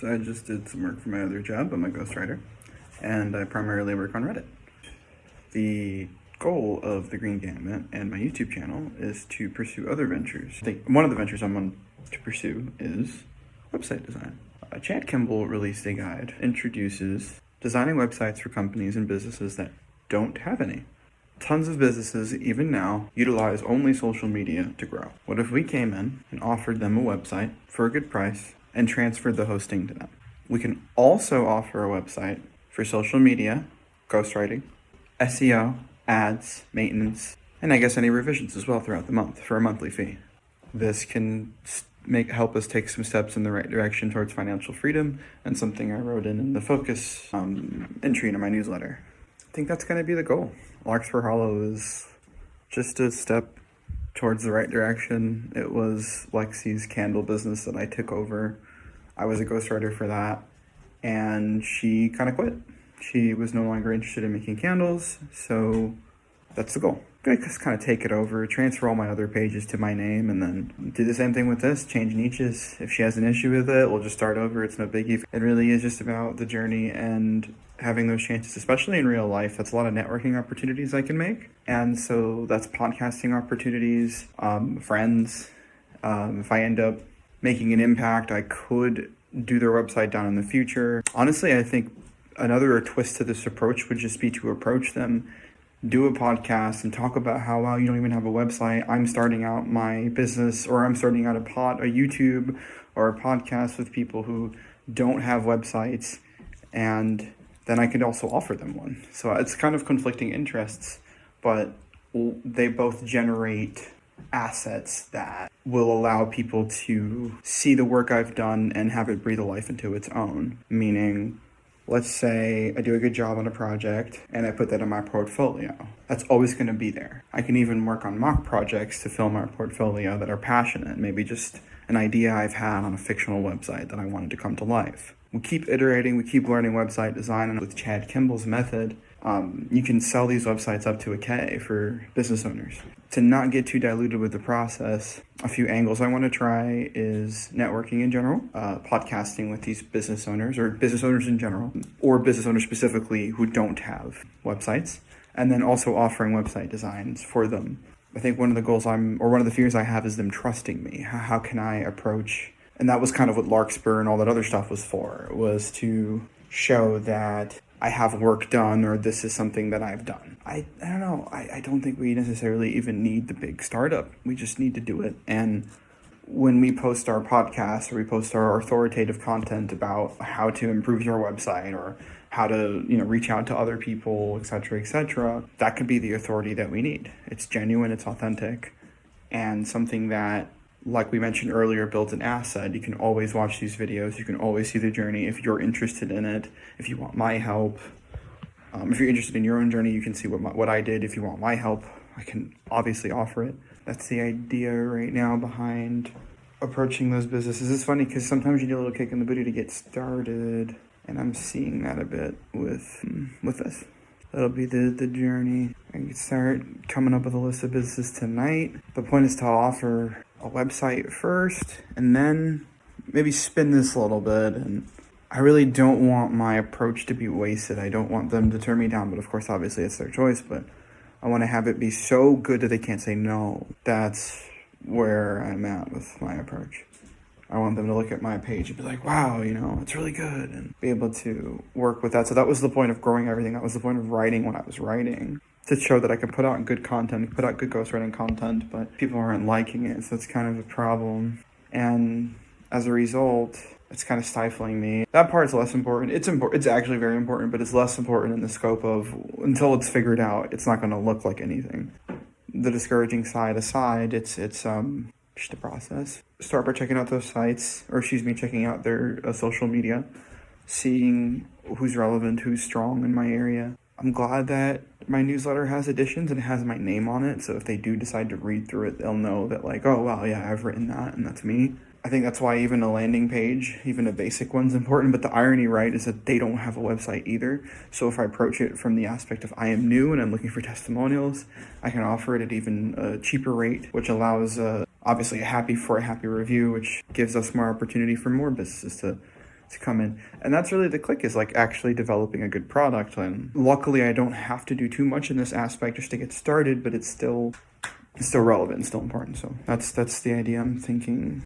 So I just did some work for my other job. I'm a ghostwriter, and I primarily work on Reddit. The goal of the Green Gamut and my YouTube channel is to pursue other ventures. I think one of the ventures I'm on to pursue is website design. Chad Kimball released a guide introduces designing websites for companies and businesses that don't have any. Tons of businesses, even now, utilize only social media to grow. What if we came in and offered them a website for a good price and transferred the hosting to them? We can also offer a website for social media, ghostwriting, SEO, ads, maintenance, and I guess any revisions as well throughout the month for a monthly fee. This can help us take some steps in the right direction towards financial freedom, and something I wrote in the focus entry in my newsletter. I think that's going to be the goal. Larkspur Hollow is just a step towards the right direction. It was Lexi's candle business that I took over. I was a ghostwriter for that, and she kind of quit. She was no longer interested in making candles, so that's the goal. I'm gonna just kind of take it over, transfer all my other pages to my name, and then do the same thing with this, change niches. If she has an issue with it, we'll just start over. It's no biggie. It really is just about the journey and having those chances, especially in real life. That's a lot of networking opportunities I can make. And so that's podcasting opportunities, friends. If I end up making an impact, I could do their website down in the future. Honestly, I think another twist to this approach would just be to approach them, do a podcast and talk about how, wow, you don't even have a website. I'm starting out my business, or I'm starting out a YouTube or a podcast with people who don't have websites, and then I could also offer them one. So it's kind of conflicting interests, but they both generate assets that will allow people to see the work I've done and have it breathe a life into its own. Meaning, let's say I do a good job on a project and I put that in my portfolio. That's always going to be there. I can even work on mock projects to fill my portfolio that are passionate, maybe just an idea I've had on a fictional website that I wanted to come to life. We keep iterating, we keep learning website design, and with Chad Kimball's method, you can sell these websites up to $1,000 for business owners. To not get too diluted with the process, a few angles I want to try is networking in general, podcasting with these business owners, or business owners in general, or business owners specifically who don't have websites, and then also offering website designs for them. I think one of the goals one of the fears I have is them trusting me. How can I approach, and that was kind of what Larkspur and all that other stuff was for, was to show that I have work done, or this is something that I've done. I don't know. I don't think we necessarily even need the big startup. We just need to do it. And when we post our podcast, or we post our authoritative content about how to improve your website, or how to, reach out to other people, etc., that could be the authority that we need. It's genuine, it's authentic, and something that, like we mentioned earlier, builds an asset. You can always watch these videos. You can always see the journey if you're interested in it. If you want my help, if you're interested in your own journey, you can see what I did. If you want my help, I can obviously offer it. That's the idea right now behind approaching those businesses. It's funny because sometimes you need a little kick in the booty to get started, and I'm seeing that a bit with this. That'll be the journey. I can start coming up with a list of businesses tonight. The point is to offer a website first, and then maybe spin this a little bit. And I really don't want my approach to be wasted. I don't want them to turn me down, but of course, obviously it's their choice, but I want to have it be so good that they can't say no. That's where I'm at with my approach. I want them to look at my page and be like, wow, it's really good, and be able to work with that. So that was the point of growing everything. That was the point of writing when I was writing, to show that I could put out good content, put out good ghostwriting content, but people aren't liking it, so it's kind of a problem. And as a result, it's kind of stifling me. That part is less important. It's actually very important, but it's less important in the scope of, until it's figured out, it's not going to look like anything. The discouraging side aside, it's just a process. Start by checking out those sites, checking out their social media, seeing who's relevant, who's strong in my area. I'm glad that my newsletter has editions and it has my name on it, so if they do decide to read through it, they'll know that, like, oh wow, yeah, I've written that, and that's me. I think that's why even a landing page, even a basic one's important, but the irony, right, is that they don't have a website either. So if I approach it from the aspect of I am new and I'm looking for testimonials, I can offer it at even a cheaper rate, which allows obviously a happy review, which gives us more opportunity for more businesses to to come in. And that's really the click, is like actually developing a good product. And luckily I don't have to do too much in this aspect just to get started, but it's still relevant, still important. So that's the idea I'm thinking.